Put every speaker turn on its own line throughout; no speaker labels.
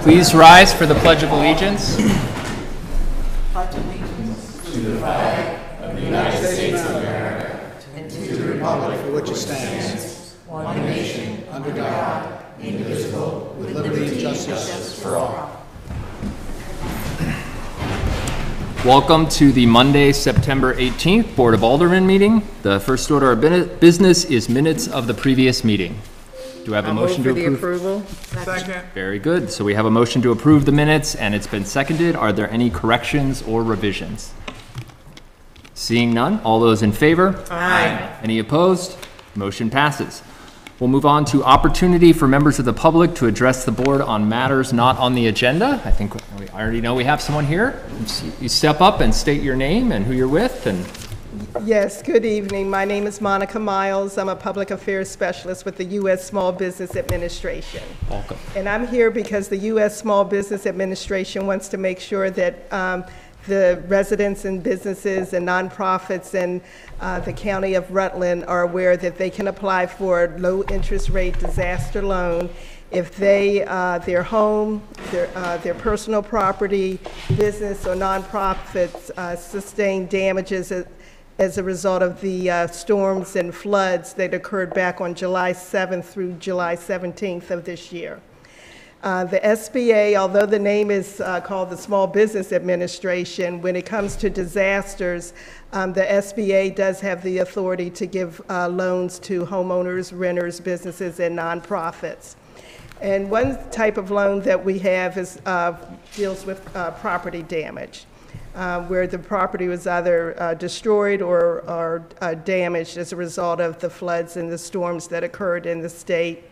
Please rise for the Pledge of Allegiance.
Pledge allegiance to the flag of the United States of America and to the republic for which it stands, one nation, under God, indivisible, with liberty and justice for all.
Welcome to the Monday, September 18th Board of Aldermen meeting. The first order of business is minutes of the previous meeting. Do I have a motion to approve?
Approval.
Second.
Very good. So we have a motion to approve the minutes and it's been seconded. Are there any corrections or revisions? Seeing none, all those in favor?
Aye.
Any opposed? Motion passes. We'll move on to opportunity for members of the public to address the board on matters not on the agenda. I think I already know we have someone here. You step up and state your name and who you're with. And
Yes, good evening. My name is Monica Miles. I'm a public affairs specialist with the U.S. Small Business Administration.
welcome.
And I'm here because the U.S. Small Business Administration wants to make sure that the residents and businesses and nonprofits in the county of Rutland are aware that they can apply for a low interest rate disaster loan if they, their home, their personal property, business or nonprofits sustain damages as a result of the storms and floods that occurred back on July 7th through July 17th of this year. The SBA, although the name is called the Small Business Administration, when it comes to disasters, the SBA does have the authority to give loans to homeowners, renters, businesses, and nonprofits. And one type of loan that we have is deals with property damage, where the property was either destroyed or damaged as a result of the floods and the storms that occurred in the state.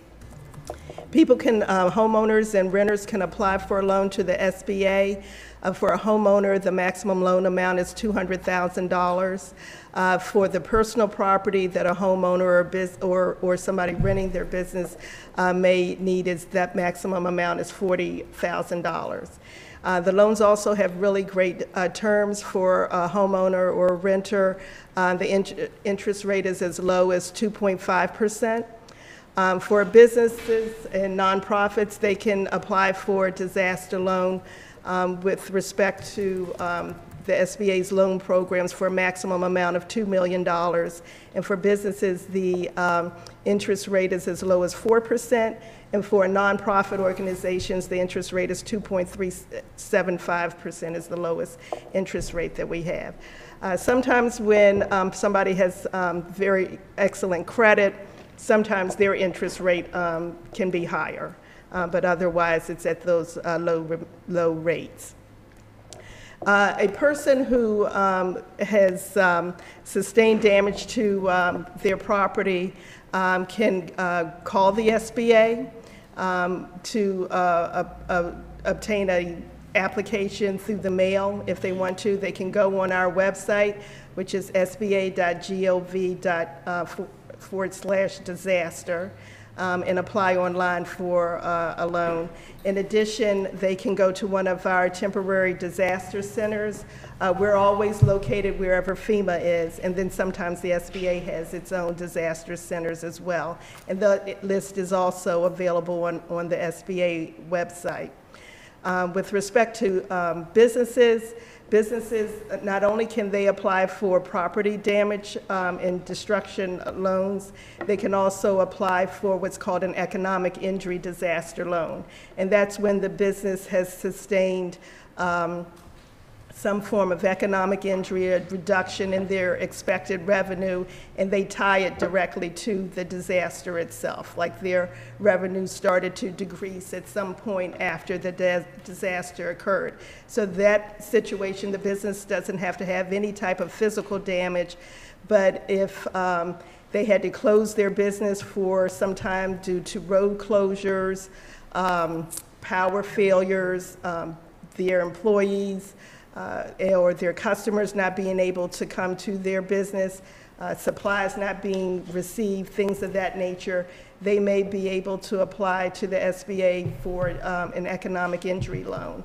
People can, homeowners and renters can apply for a loan to the SBA. For a homeowner, the maximum loan amount is $200,000. For the personal property that a homeowner or somebody renting their business may need, that maximum amount is $40,000. The loans also have really great terms for a homeowner or a renter. The interest rate is as low as 2.5%. For businesses and nonprofits, they can apply for a disaster loan with respect to the SBA's loan programs for a maximum amount of $2 million. And for businesses, the interest rate is as low as 4%. And for nonprofit organizations, the interest rate is 2.375% is the lowest interest rate that we have. Sometimes when somebody has very excellent credit, sometimes their interest rate can be higher, but otherwise it's at those low rates. A person who has sustained damage to their property can call the SBA to obtain an application through the mail. If they want to, they can go on our website, which is sba.gov/disaster, and apply online for a loan. In addition, they can go to one of our temporary disaster centers. We're always located wherever FEMA is, and then sometimes the SBA has its own disaster centers as well. And the list is also available on the SBA website. With respect to businesses, not only can they apply for property damage and destruction loans, they can also apply for what's called an economic injury disaster loan. And that's when the business has sustained some form of economic injury, a reduction in their expected revenue, and they tie it directly to the disaster itself, like their revenue started to decrease at some point after the disaster occurred. So that situation, the business doesn't have to have any type of physical damage, but if they had to close their business for some time due to road closures, power failures, their employees, or their customers not being able to come to their business, supplies not being received, things of that nature, they may be able to apply to the SBA for an economic injury loan.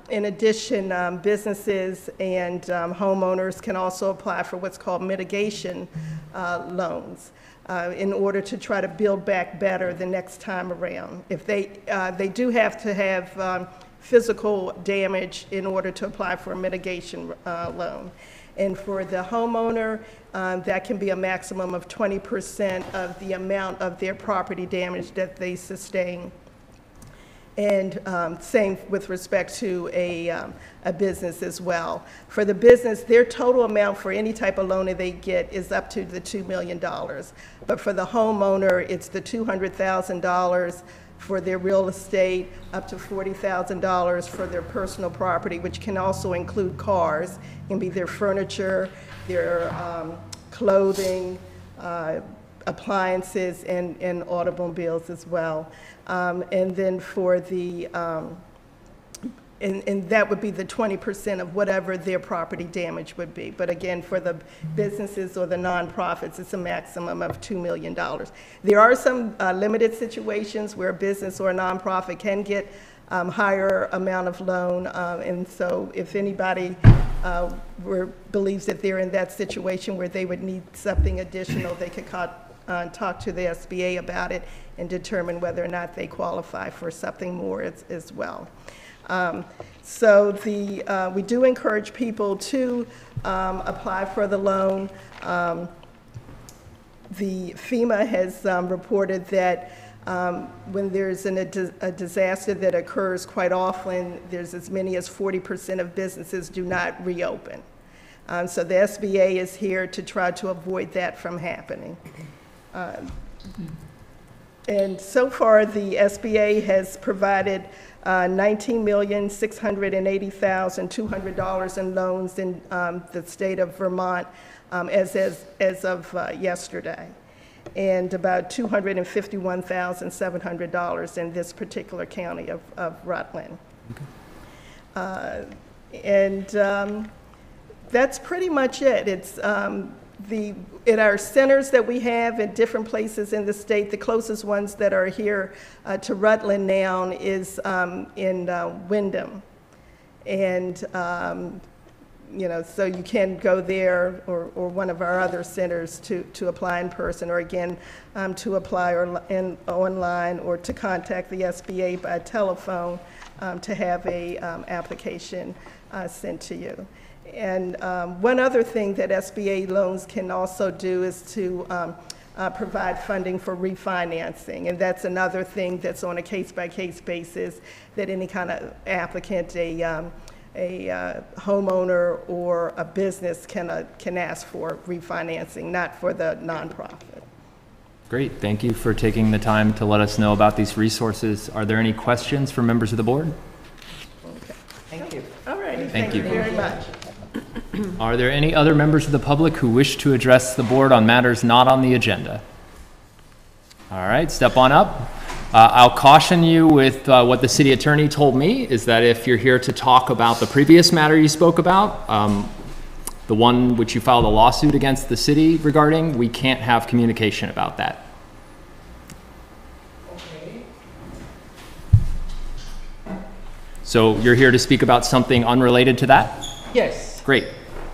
In addition, businesses and homeowners can also apply for what's called mitigation loans. in order to try to build back better the next time around. If they do have to have physical damage in order to apply for a mitigation loan. And for the homeowner, that can be a maximum of 20% of the amount of their property damage that they sustain. And same with respect to a business as well. For the business, their total amount for any type of loan that they get is up to the $2 million. But for the homeowner, it's the $200,000 for their real estate, up to $40,000 for their personal property, which can also include cars. It can be their furniture, their clothing, appliances, and automobiles as well. And then for the, and that would be the 20% of whatever their property damage would be. But again, for the businesses or the nonprofits, it's a maximum of $2 million. There are some limited situations where a business or a nonprofit can get higher amount of loan. And so if anybody believes that they're in that situation where they would need something additional, they could talk to the SBA about it and determine whether or not they qualify for something more as well. So we do encourage people to apply for the loan. The FEMA has reported that when there's a disaster that occurs quite often, there's as many as 40% of businesses do not reopen. So the SBA is here to try to avoid that from happening. And so far, the SBA has provided $19,680,200 in loans in the state of Vermont as of yesterday, and about $251,700 in this particular county of Rutland. Okay. That's pretty much it. It's in our centers that we have in different places in the state, the closest ones that are here to Rutland now is in Wyndham. And, you know, so you can go there or one of our other centers to apply in person, or again, to apply online, or to contact the SBA by telephone to have a application sent to you. And one other thing that SBA loans can also do is to provide funding for refinancing. And that's another thing that's on a case-by-case basis that any kind of applicant, a homeowner or a business can ask for refinancing, not for the nonprofit.
Great. Thank you for taking the time to let us know about these resources. Are there any questions from members of the board?
Okay.
Thank you.
All righty.
Thank you
very much.
Are there any other members of the public who wish to address the board on matters not on the agenda? All right, step on up. I'll caution you with what the city attorney told me, is that if you're here to talk about the previous matter you spoke about, the one which you filed a lawsuit against the city regarding, we can't have communication about that.
Okay.
So you're here to speak about something unrelated to that?
Yes.
Great.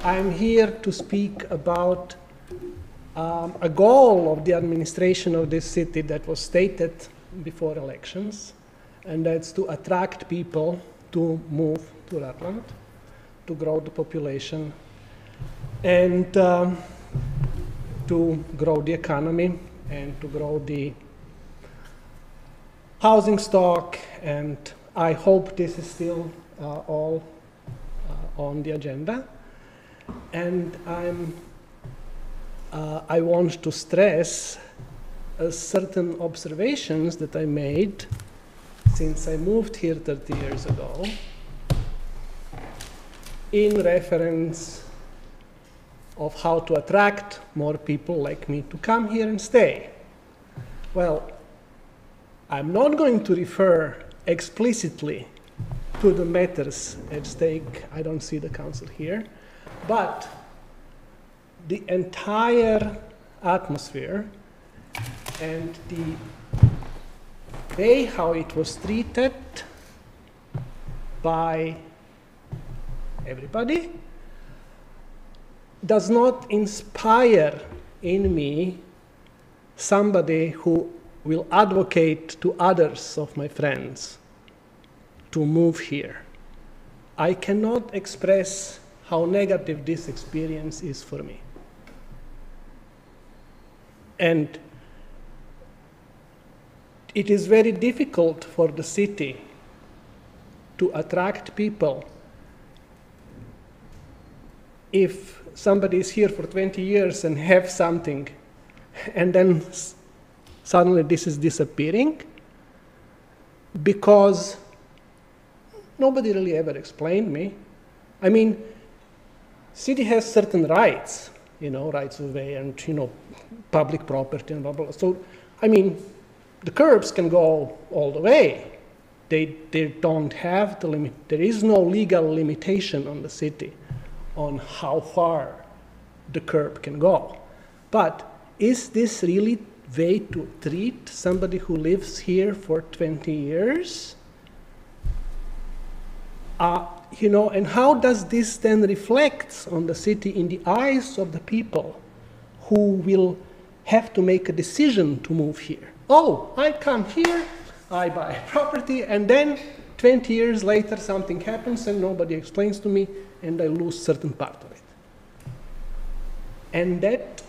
I'm here to speak about a goal of the administration of this city that was stated before elections, and that's to attract people to move to Rutland, to grow the population, and to grow the economy, and to grow the housing stock. And I hope this is still all on the agenda. And I want to stress certain observations that I made since I moved here 30 years ago in reference of how to attract more people like me to come here and stay. Well, I'm not going to refer explicitly to the matters at stake. I don't see the council here, but the entire atmosphere and the way how it was treated by everybody does not inspire in me
somebody who will advocate to others of my friends to move here. I cannot express how negative this experience is for me. And it is very difficult for the city to attract people if somebody is here for 20 years and have something, and then suddenly this is disappearing, because nobody really ever explained me. I mean, city has certain rights, rights of way and, public property and blah, blah, blah. So, I mean, the curbs can go all the way. They don't have the limit. There is no legal limitation on the city on how far the curb can go. But is this really way to treat somebody who lives here for 20 years? And how does this then reflect on the city in the eyes of the people who will have to make a decision to move here? Oh, I come here, I buy a property, and then 20 years later something happens and nobody explains to me, and I lose certain part of it. And that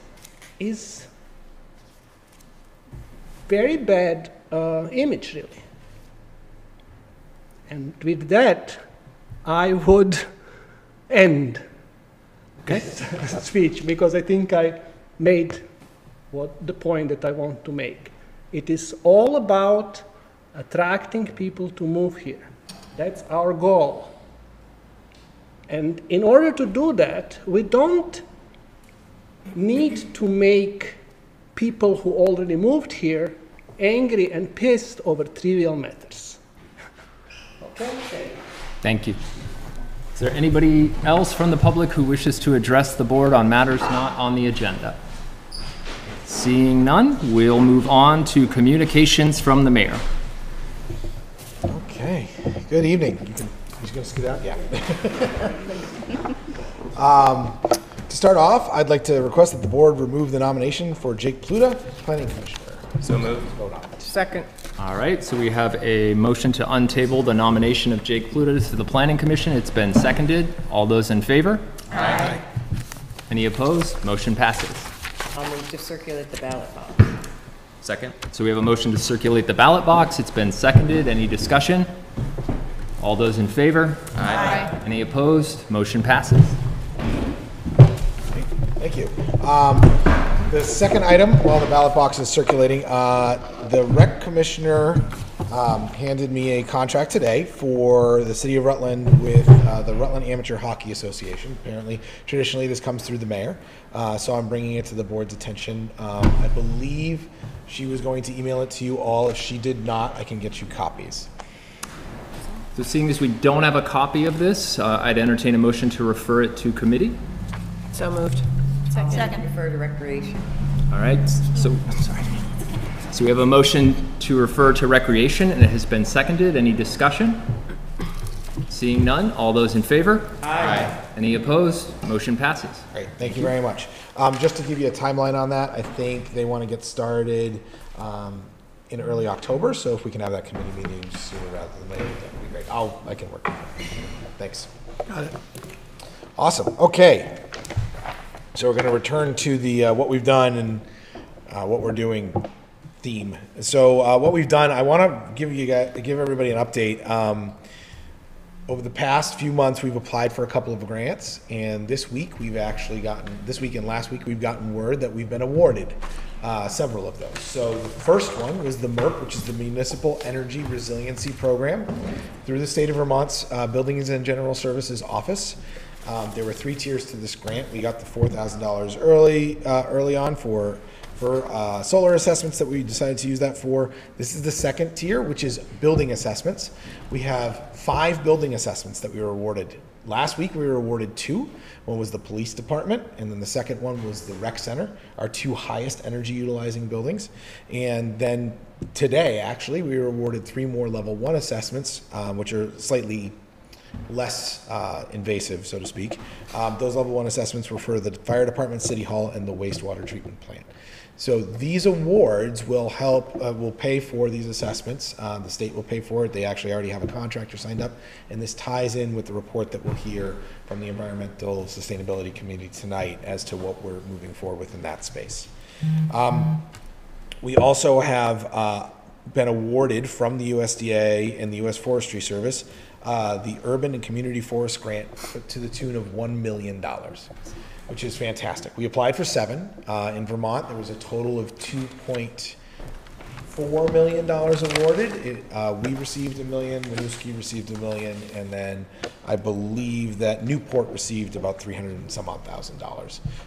is very bad image, really. And with that, I would end this speech, because I think I made the point that I want to make. It is all about attracting people to move here. That's our goal. And in order to do that, we don't need to make people who already moved here angry and pissed over trivial matters. Okay?
Thank you. Is there anybody else from the public who wishes to address the board on matters not on the agenda? Seeing none, we'll move on to communications from the mayor.
Okay, good evening. He's going to scoot out? Yeah. To start off, I'd like to request that the board remove the nomination for Jake Pluta, Planning Commissioner.
So moved.
Second.
All right, so we have a motion to untable the nomination of Jake Pluta to the Planning Commission. It's been seconded. All those in favor?
Aye.
Any opposed? Motion passes.
I'll move to circulate the ballot box.
Second. So we have a motion to circulate the ballot box. It's been seconded. Any discussion? All those in favor?
Aye.
Any opposed? Motion passes.
Thank you. The second item, while the ballot box is circulating, the rec commissioner handed me a contract today for the city of Rutland with the Rutland Amateur Hockey Association. Apparently, traditionally, this comes through the mayor, so I'm bringing it to the board's attention. I believe she was going to email it to you all. If she did not, I can get you copies.
So seeing as we don't have a copy of this, I'd entertain a motion to refer it to committee.
So moved.
Second. Refer to recreation.
All right, so we have a motion to refer to recreation, and it has been seconded. Any discussion? Seeing none, all those in favor?
Aye.
Any opposed? Motion passes.
Great, thank you very much. Just to give you a timeline on that, I think they want to get started in early October, so if we can have that committee meeting sooner rather than later, that would be great. I can work with that. Thanks.
Got it.
Awesome, okay. So we're going to return to the what we've done and what we're doing theme. So what we've done, I want to give everybody an update. Over the past few months, we've applied for a couple of grants, and this week and last week we've gotten word that we've been awarded several of those. So the first one was the MERP, which is the Municipal Energy Resiliency Program, through the state of Vermont's Buildings and General Services Office. There were 3 tiers to this grant. We got the $4,000 early on for solar assessments that we decided to use that for. This is the second tier, which is building assessments. We have 5 building assessments that we were awarded. Last week we were awarded 2. One was the police department, and then the second one was the rec center, our 2 highest energy utilizing buildings. And then today, actually, we were awarded 3 more level 1 assessments, which are slightly less invasive, so to speak. Those level 1 assessments were for the fire department, city hall, and the wastewater treatment plant. So these awards will help, will pay for these assessments. The state will pay for it. They actually already have a contractor signed up, and this ties in with the report that we'll hear from the Environmental Sustainability Committee tonight as to what we're moving forward with in that space. We also have been awarded from the USDA and the U.S. Forestry Service the Urban and Community Forest Grant to the tune of $1 million, which is fantastic. We applied for 7. In Vermont, there was a total of $2.4 million awarded. We received $1 million, Winooski received $1 million, and then I believe that Newport received about $300 and some odd thousand.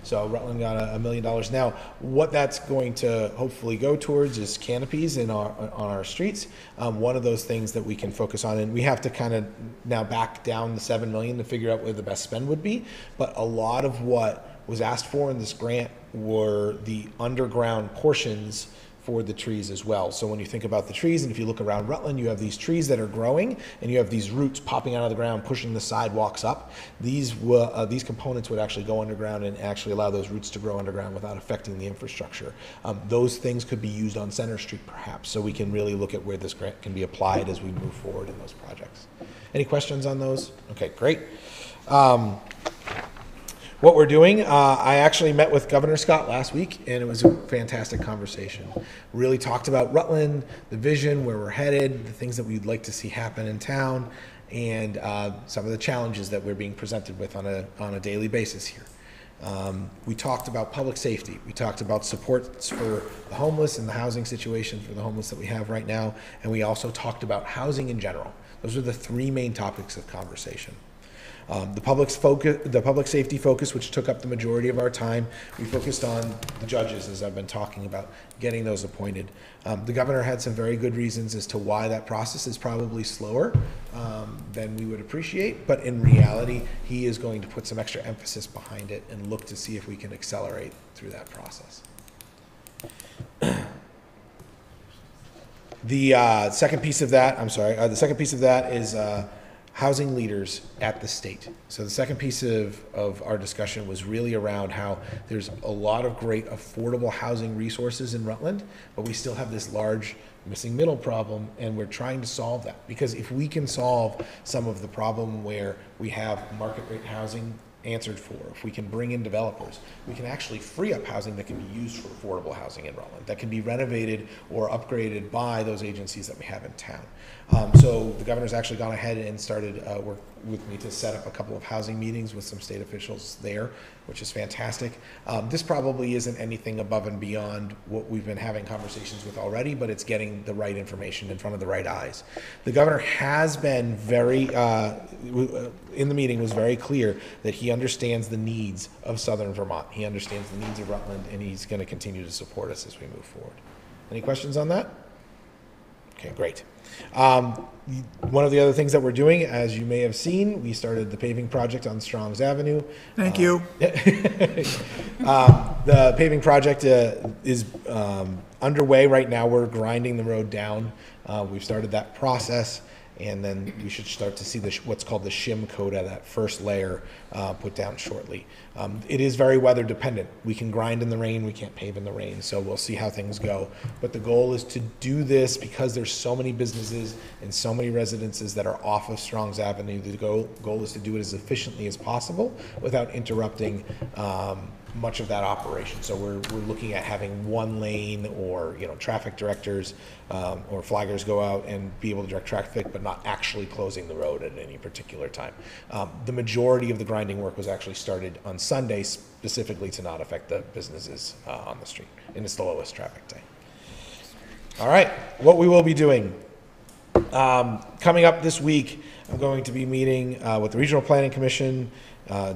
So Rutland got $1 million. Now, what that's going to hopefully go towards is canopies on our streets. One of those things that we can focus on, and we have to kind of now back down the $7 million to figure out where the best spend would be. But a lot of what was asked for in this grant were the underground portions for the trees as well. So when you think about the trees, and if you look around Rutland, you have these trees that are growing, and you have these roots popping out of the ground, pushing the sidewalks up. These components would actually go underground and actually allow those roots to grow underground without affecting the infrastructure. Those things could be used on Center Street perhaps, so we can really look at where this grant can be applied as we move forward in those projects. Any questions on those? Okay, great. What we're doing, I actually met with Governor Scott last week, and it was a fantastic conversation. Really talked about Rutland, the vision, where we're headed, the things that we'd like to see happen in town, and some of the challenges that we're being presented with on a daily basis here. We talked about public safety. We talked about supports for the homeless and the housing situation for the homeless that we have right now, and we also talked about housing in general. Those are the 3 main topics of conversation. The public safety focus, which took up the majority of our time, we focused on the judges, as I've been talking about, getting those appointed. The governor had some very good reasons as to why that process is probably slower than we would appreciate, but in reality, he is going to put some extra emphasis behind it and look to see if we can accelerate through that process. The second piece of that, the second piece of that is housing leaders at the state. So the second piece of our discussion was really around how there's a lot of great affordable housing resources in Rutland, but we still have this large missing middle problem, and we're trying to solve that. Because if we can solve some of the problem where we have market rate housing answered for, if we can bring in developers, we can actually free up housing that can be used for affordable housing in Rutland, that can be renovated or upgraded by those agencies that we have in town. So the governor's actually gone ahead and started work with me to set up a couple of housing meetings with some state officials there, which is fantastic. This probably isn't anything above and beyond what we've been having conversations with already, but it's getting the right information in front of the right eyes. The governor has been very, in the meeting, was very clear that he understands the needs of Southern Vermont. He understands the needs of Rutland, and he's going to continue to support us as we move forward. Any questions on that? Okay, great. One of the other things that we're doing, as you may have seen, we started the paving project on Strongs Avenue.
Thank you.
The paving project is underway right now. We're grinding the road down. We've started that process, and then we should start to see what's called the shim coat of that first layer put down shortly. It is very weather dependent. We can grind in the rain, we can't pave in the rain, so we'll see how things go. But the goal is to do this because there's so many businesses and so many residences that are off of Strongs Avenue. The goal is to do it as efficiently as possible without interrupting much of that operation. So we're looking at having one lane, or traffic directors or flaggers go out and be able to direct traffic, but not actually closing the road at any particular time. The majority of the grinding work was actually started on Sunday, specifically to not affect the businesses on the street, and it's the lowest traffic day. All right, what we will be doing. Coming up this week, I'm going to be meeting with the Regional Planning Commission, a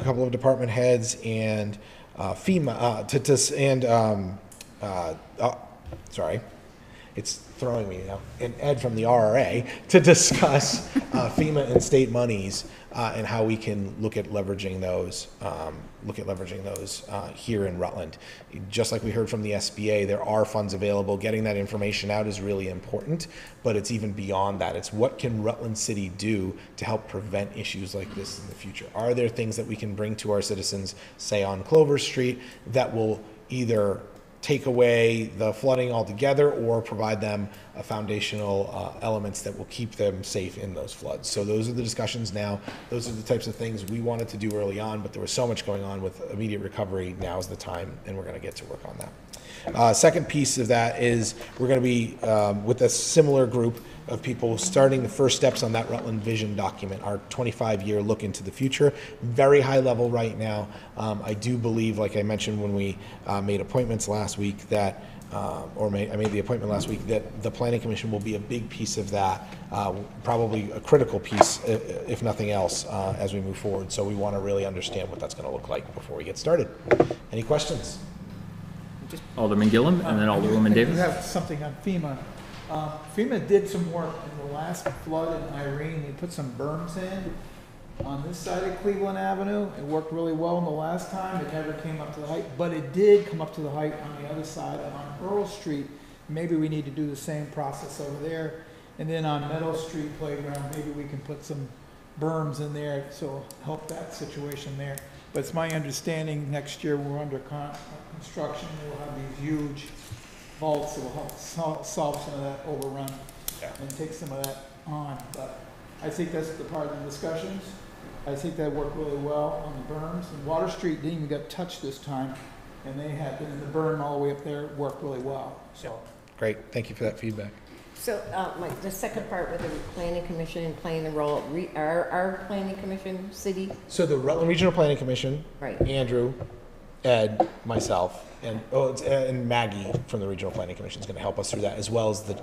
couple of department heads, and FEMA, sorry, it's throwing me now, and Ed from the RRA, to discuss FEMA and state monies and how we can look at leveraging those, here in Rutland. Just like we heard from the SBA, there are funds available. Getting that information out is really important, but it's even beyond that. It's what can Rutland City do to help prevent issues like this in the future? Are there things that we can bring to our citizens, say on Clover Street, that will either take away the flooding altogether or provide them foundational elements that will keep them safe in those floods. So those are the discussions now. Those are the types of things we wanted to do early on, but there was so much going on with immediate recovery. Now's the time, and we're going to get to work on that. Second piece of that is we're going to be, with a similar group of people, starting the first steps on that Rutland Vision document, our 25-year look into the future. Very high level right now. I do believe, like I mentioned when we made appointments last week, that I made the appointment last week, that the Planning Commission will be a big piece of that, probably a critical piece, if nothing else, as we move forward. So we want to really understand what that's going to look like before we get started. Any questions?
Alderman Gillum, and then Alderwoman Davis.
You have something on FEMA. FEMA did some work in the last flood in Irene. They put some berms in on this side of Cleveland Avenue. It worked really well in the last time. It never came up to the height, but it did come up to the height on the other side on Earl Street. Maybe we need to do the same process over there. And then on Meadow Street Playground, maybe we can put some berms in there, so help that situation there. But it's my understanding next year we're under construction, we'll have these huge vaults that will help solve some of that overrun and take some of that on. But I think that's the part of the discussions. I think that worked really well on the berms. And Water Street didn't even get touched this time, and they had been in the berm all the way up there, worked really well. So
Great, thank you for that feedback.
So, the second part with the planning commission playing the role, our planning commission, city,
So the Rutland Regional Planning Commission,
right?
Andrew, Ed, myself, and Maggie from the Regional Planning Commission is going to help us through that, as well as the.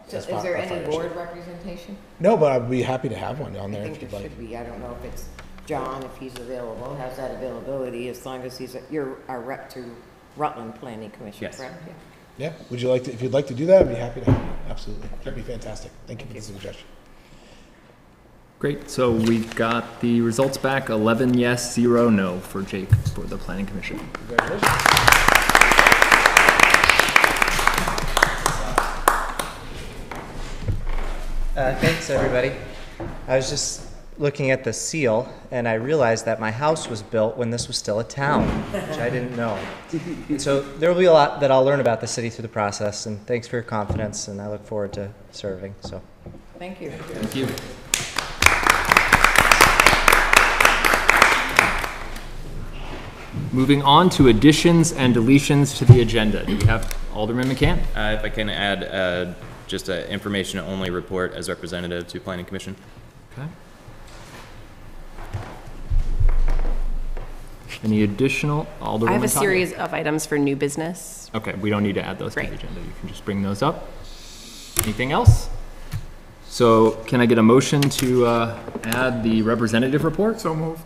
So is there any board representation?
No, but I'd be happy to have one on there
I
if
think
you'd
there
like.
should be. I don't know if it's John, if he's available, has that availability, as long as you're our rep to Rutland Planning Commission,
Yes.
correct? Yeah.
Yeah, would you like to, if you'd like to do that, I'd be happy to have you. Absolutely. That'd be fantastic. Thank you for the suggestion.
Great, so we got the results back, 11 yes, 0 no for Jake for the Planning Commission.
Congratulations.
Thanks, everybody. I was just looking at the seal, and I realized that my house was built when this was still a town, which I didn't know. So there will be a lot that I'll learn about the city through the process, and thanks for your confidence, and I look forward to serving. So,
Thank you.
Thank you. Moving on to additions and deletions to the agenda. Do we have Alderman McCann?
If I can add just an information-only report as representative to Planning Commission.
Okay. Any additional, Alderwoman?
I have a
Tadio?
series of items for new business.
Okay, we don't need to add those to the
Great.
agenda. You can just bring those up. Anything else? So can I get a motion to add the representative report?
So move.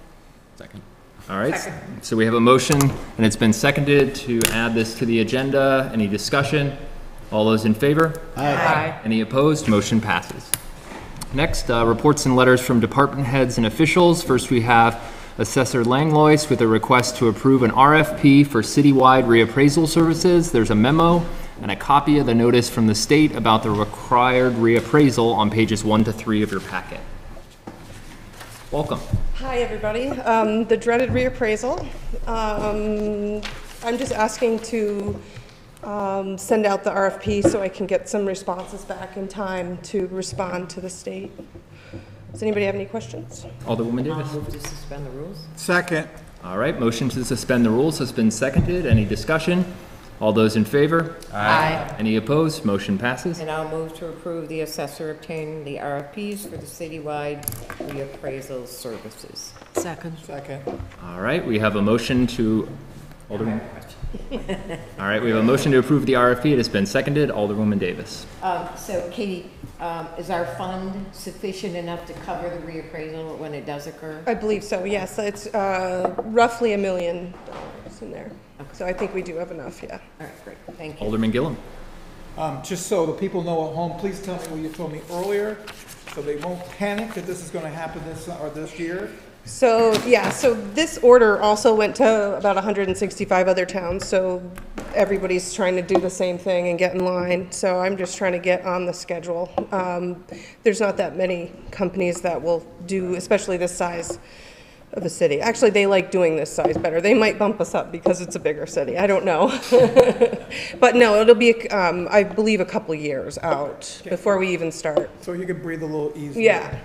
Second.
All right, so we have a motion, and it's been seconded to add this to the agenda. Any discussion? All those in favor?
Aye.
Any opposed? Motion passes. Next, reports and letters from department heads and officials. First, we have Assessor Langlois with a request to approve an RFP for citywide reappraisal services. There's a memo and a copy of the notice from the state about the required reappraisal on pages 1 to 3 of your packet. Welcome.
Hi, everybody. The dreaded reappraisal. I'm just asking to send out the RFP so I can get some responses back in time to respond to the state. Does anybody have any questions?
Alderwoman
I'll
Davis.
move to suspend the rules.
Second.
All right, motion to suspend the rules has been seconded. Any discussion? All those in favor?
Aye.
Any opposed? Motion passes.
And I'll move to approve the assessor obtaining the RFPs for the citywide reappraisal services.
Second.
Second.
All right, we have a motion to, Alderman. All right, we have a motion to approve the RFP. It has been seconded. Alderwoman Davis.
So Katie, is our fund sufficient enough to cover the reappraisal when it does occur?
I believe so, yes. It's roughly $1 million in there. So I think we do have enough, yeah.
All right, great, thank you.
Alderman Gillum.
Just so the people know at home, please tell me what you told me earlier, so they won't panic that this is going to happen this year.
So, yeah, so this order also went to about 165 other towns, so everybody's trying to do the same thing and get in line. So I'm just trying to get on the schedule. There's not that many companies that will do, especially this size, of a city. Actually, they like doing this size better. They might bump us up because it's a bigger city. I don't know. But no, it'll be, I believe, a couple years out before we even start.
So you can breathe a little easier.
Yeah.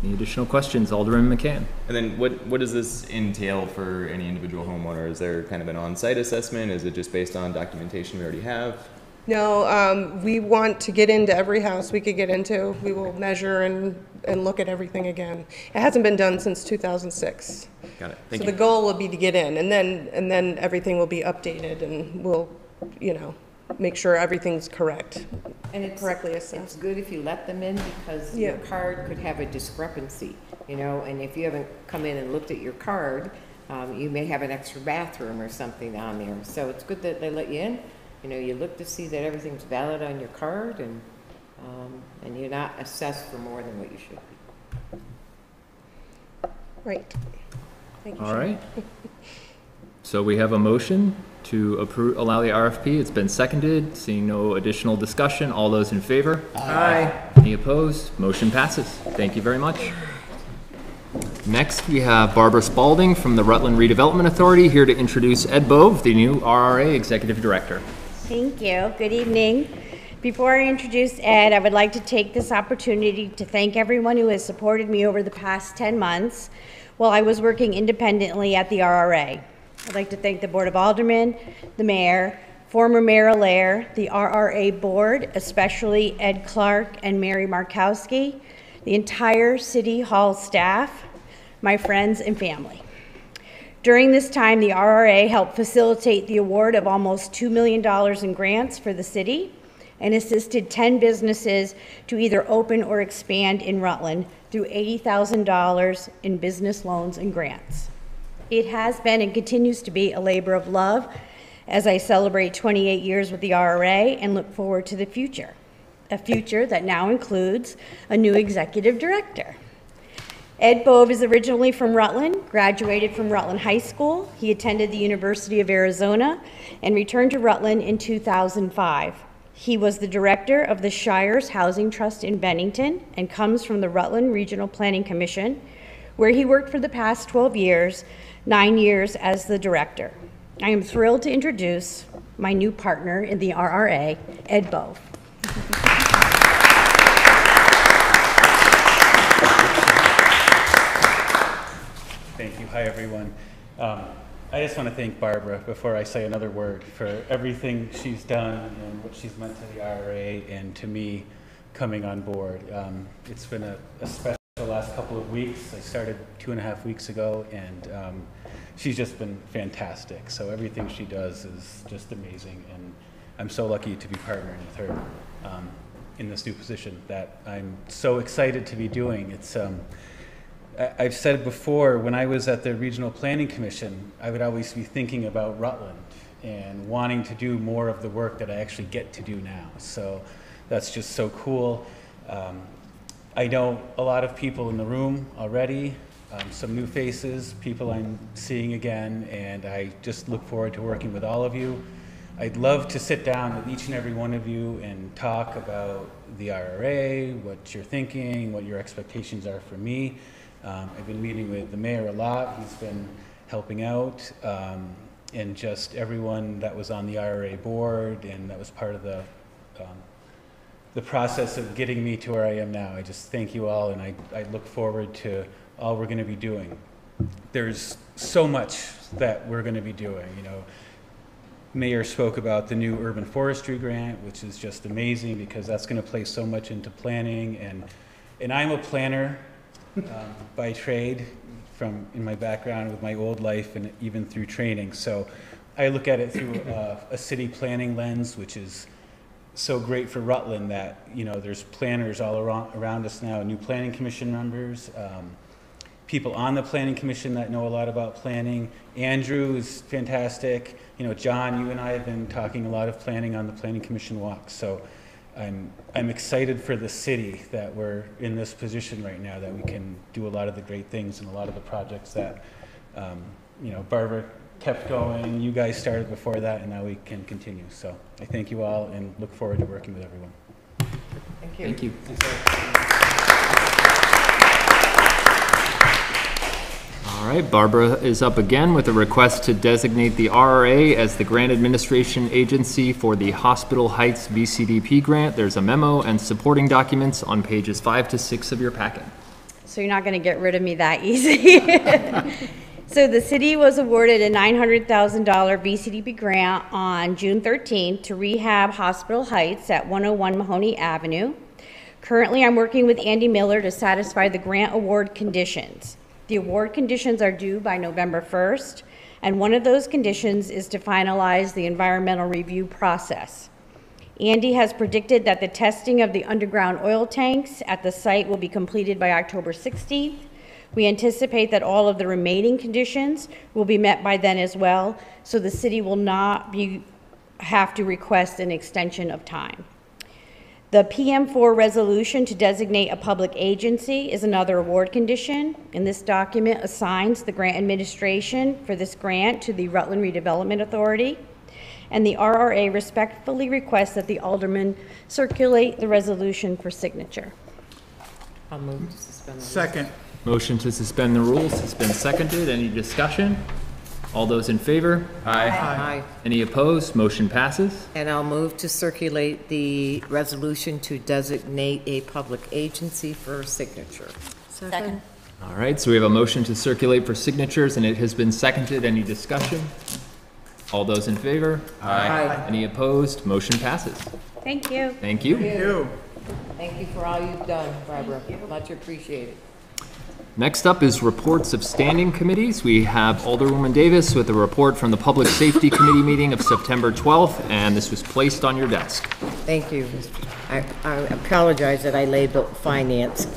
Any additional questions, Alderman McCann?
And then what does this entail for any individual homeowner? Is there kind of an on-site assessment? Is it just based on documentation we already have?
No, we want to get into every house we could get into. We will measure and look at everything again. It hasn't been done since 2006.
Got it. Thank
So
you.
the goal will be to get in, and then everything will be updated, and we'll, make sure everything's correct.
And it's
correctly
It's
assessed.
good if you let them in because your card could have a discrepancy, and if you haven't come in and looked at your card, you may have an extra bathroom or something on there. So it's good that they let you in. You look to see that everything's valid on your card and you're not assessed for more than what you should be.
Right. Thank you.
All right. So we have a motion to allow the RFP. It's been seconded. Seeing no additional discussion, all those in favor? Aye. Any opposed? Motion passes. Thank you very much. Next, we have Barbara Spaulding from the Rutland Redevelopment Authority here to introduce Ed Bove, the new RRA Executive Director.
Thank you. Good evening. Before I introduce Ed, I would like to take this opportunity to thank everyone who has supported me over the past 10 months while I was working independently at the RRA. I'd like to thank the Board of Aldermen, the Mayor, former Mayor Allaire, the RRA Board, especially Ed Clark and Mary Markowski, the entire City Hall staff, my friends and family. During this time, the RRA helped facilitate the award of almost $2 million in grants for the city and assisted 10 businesses to either open or expand in Rutland through $80,000 in business loans and grants. It has been and continues to be a labor of love as I celebrate 28 years with the RRA and look forward to the future, a future that now includes a new executive director. Ed Bove is originally from Rutland, graduated from Rutland High School. He attended the University of Arizona and returned to Rutland in 2005. He was the director of the Shire's Housing Trust in Bennington and comes from the Rutland Regional Planning Commission, where he worked for the past 12 years, 9 years as the director. I am thrilled to introduce my new partner in the RRA, Ed Bove.
Thank you. Hi, everyone. I just want to thank Barbara, before I say another word, for everything she's done and what she's meant to the RRA and to me coming on board. It's been a special last couple of weeks. I started 2.5 weeks ago, and she's just been fantastic. So everything she does is just amazing, and I'm so lucky to be partnering with her in this new position that I'm so excited to be doing. It's I've said before, when I was at the Regional Planning Commission, I would always be thinking about Rutland and wanting to do more of the work that I actually get to do now. So that's just so cool. I know a lot of people in the room already, some new faces, people I'm seeing again, and I just look forward to working with all of you. I'd love to sit down with each and every one of you and talk about the RRA, what you're thinking, what your expectations are for me. I've been meeting with the mayor a lot. He's been helping out, and just everyone that was on the RRA board and that was part of the process of getting me to where I am now. I just thank you all, and I look forward to all we're going to be doing. There's so much that we're going to be doing. Mayor spoke about the new urban forestry grant, which is just amazing because that's going to play so much into planning, and I'm a planner by trade, in my background with my old life and even through training. So I look at it through a city planning lens, which is so great for Rutland that there's planners all around us now, new planning commission members, people on the planning commission that know a lot about planning. Andrew is fantastic. John, you and I have been talking a lot of planning on the planning commission walks. So I'm excited for the city that we're in this position right now, that we can do a lot of the great things and a lot of the projects that Barbara kept going, you guys started before that, and now we can continue. So I thank you all and look forward to working with everyone.
Thank you.
Thank you.
Thanks.
right, Barbara is up again with a request to designate the RRA as the grant administration agency for the Hospital Heights VCDP grant. There's a memo and supporting documents on pages 5 to 6 of your packet.
So you're not going to get rid of me that easy. So the city was awarded a $900,000 VCDP grant on June 13th to rehab Hospital Heights at 101 Mahoney Avenue. Currently, I'm working with Andy Miller to satisfy the grant award conditions. The award conditions are due by November 1st, and one of those conditions is to finalize the environmental review process. Andy has predicted that the testing of the underground oil tanks at the site will be completed by October 16th. We anticipate that all of the remaining conditions will be met by then as well, so the city will not have to request an extension of time. The PM4 resolution to designate a public agency is another award condition, and this document assigns the grant administration for this grant to the Rutland Redevelopment Authority, and the RRA respectfully requests that the aldermen circulate the resolution for signature.
I'll move to suspend the rules.
Second.
Motion to suspend the rules has been seconded. Any discussion? All those in favor?
Aye.
Any opposed? Motion passes.
And I'll move to circulate the resolution to designate a public agency for signature.
Second.
All right, so we have a motion to circulate for signatures, and it has been seconded. Any discussion? All those in favor?
Aye.
Any opposed? Motion passes.
Thank you.
Thank you.
Thank you for all you've done, Barbara. Much appreciated.
Next up is reports of standing committees. We have Alderwoman Davis with a report from the Public Safety Committee meeting of September 12th, and this was placed on your desk.
Thank you. I apologize that I labeled finance.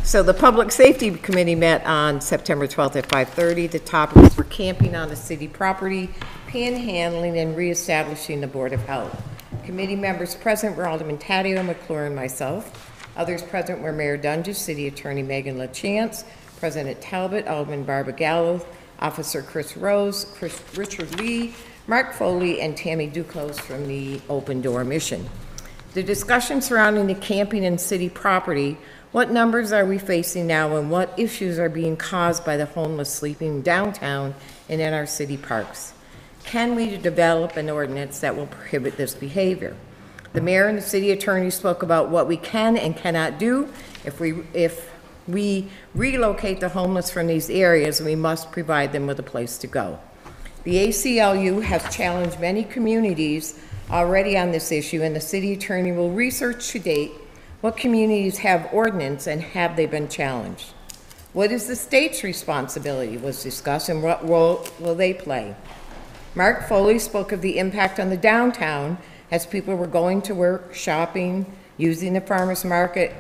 So the Public Safety Committee met on September 12th at 5:30. The topics were camping on the city property, panhandling, and reestablishing the Board of Health. Committee members present were Alderman Tadio, McClure, and myself. Others present were Mayor Dunges, City Attorney Megan LaChance, President Talbot, Alderman Barbara Gallo, Officer Chris Rose, Richard Lee, Mark Foley, and Tammy Duclos from the Open Door Mission. The discussion surrounding the camping and city property, what numbers are we facing now, and what issues are being caused by the homeless sleeping downtown and in our city parks? Can we develop an ordinance that will prohibit this behavior? The mayor and the city attorney spoke about what we can and cannot do. If we relocate the homeless from these areas, we must provide them with a place to go. The ACLU has challenged many communities already on this issue, and the city attorney will research to date what communities have ordinance and have they been challenged. What is the state's responsibility was discussed, and what role will they play? Mark Foley spoke of the impact on the downtown as people were going to work, shopping, using the farmer's market,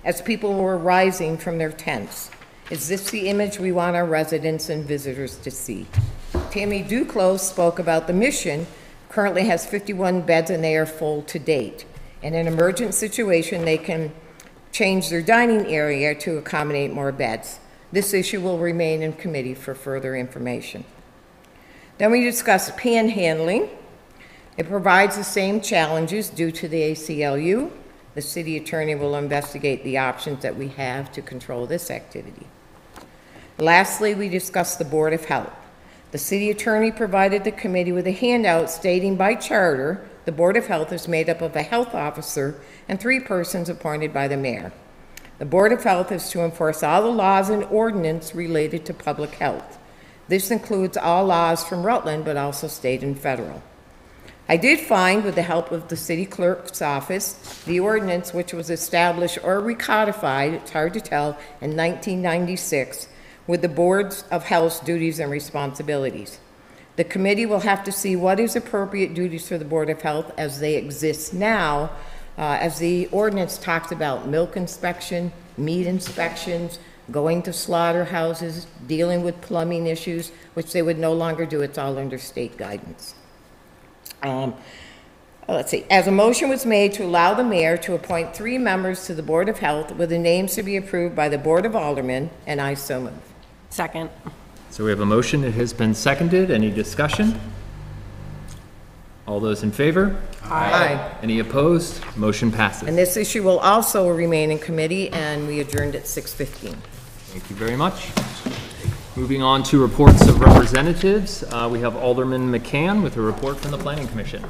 as people were rising from their tents. Is this the image we want our residents and visitors to see? Tammy Duclos spoke about the mission, currently has 51 beds and they are full to date. In an emergent situation, they can change their dining area to accommodate more beds. This issue will remain in committee for further information. Then we discussed panhandling. It provides the same challenges due to the ACLU. The city attorney will investigate the options that we have to control this activity. Lastly, we discussed the Board of Health. The city attorney provided the committee with a handout stating by charter, the Board of Health is made up of a health officer and 3 persons appointed by the mayor. The Board of Health is to enforce all the laws and ordinance related to public health. This includes all laws from Rutland, but also state and federal. I did find, with the help of the city clerk's office, the ordinance which was established or recodified, it's hard to tell, in 1996, with the Boards of Health's duties and responsibilities. The committee will have to see what is appropriate duties for the Board of Health as they exist now, as the ordinance talks about milk inspection, meat inspections, going to slaughterhouses, dealing with plumbing issues, which they would no longer do. It's all under state guidance. Let's see. As a motion was made to allow the mayor to appoint 3 members to the Board of Health with the names to be approved by the Board of Aldermen, and I so move.
Second.
So we have a motion. It has been seconded. Any discussion? All those in favor?
Aye.
Any opposed? Motion passes.
And this issue will also remain in committee, and we adjourned at 6:15.
Thank you very much. Moving on to reports of representatives, we have Alderman McCann with a report from the Planning Commission.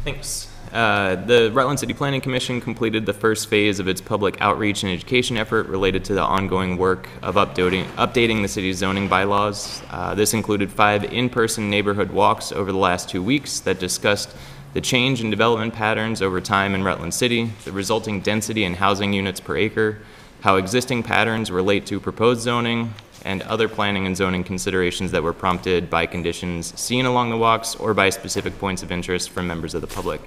Thanks. The Rutland City Planning Commission completed the first phase of its public outreach and education effort related to the ongoing work of updating the city's zoning bylaws. This included 5 in-person neighborhood walks over the last 2 weeks that discussed the change in development patterns over time in Rutland City, the resulting density in housing units per acre, how existing patterns relate to proposed zoning, and other planning and zoning considerations that were prompted by conditions seen along the walks or by specific points of interest from members of the public.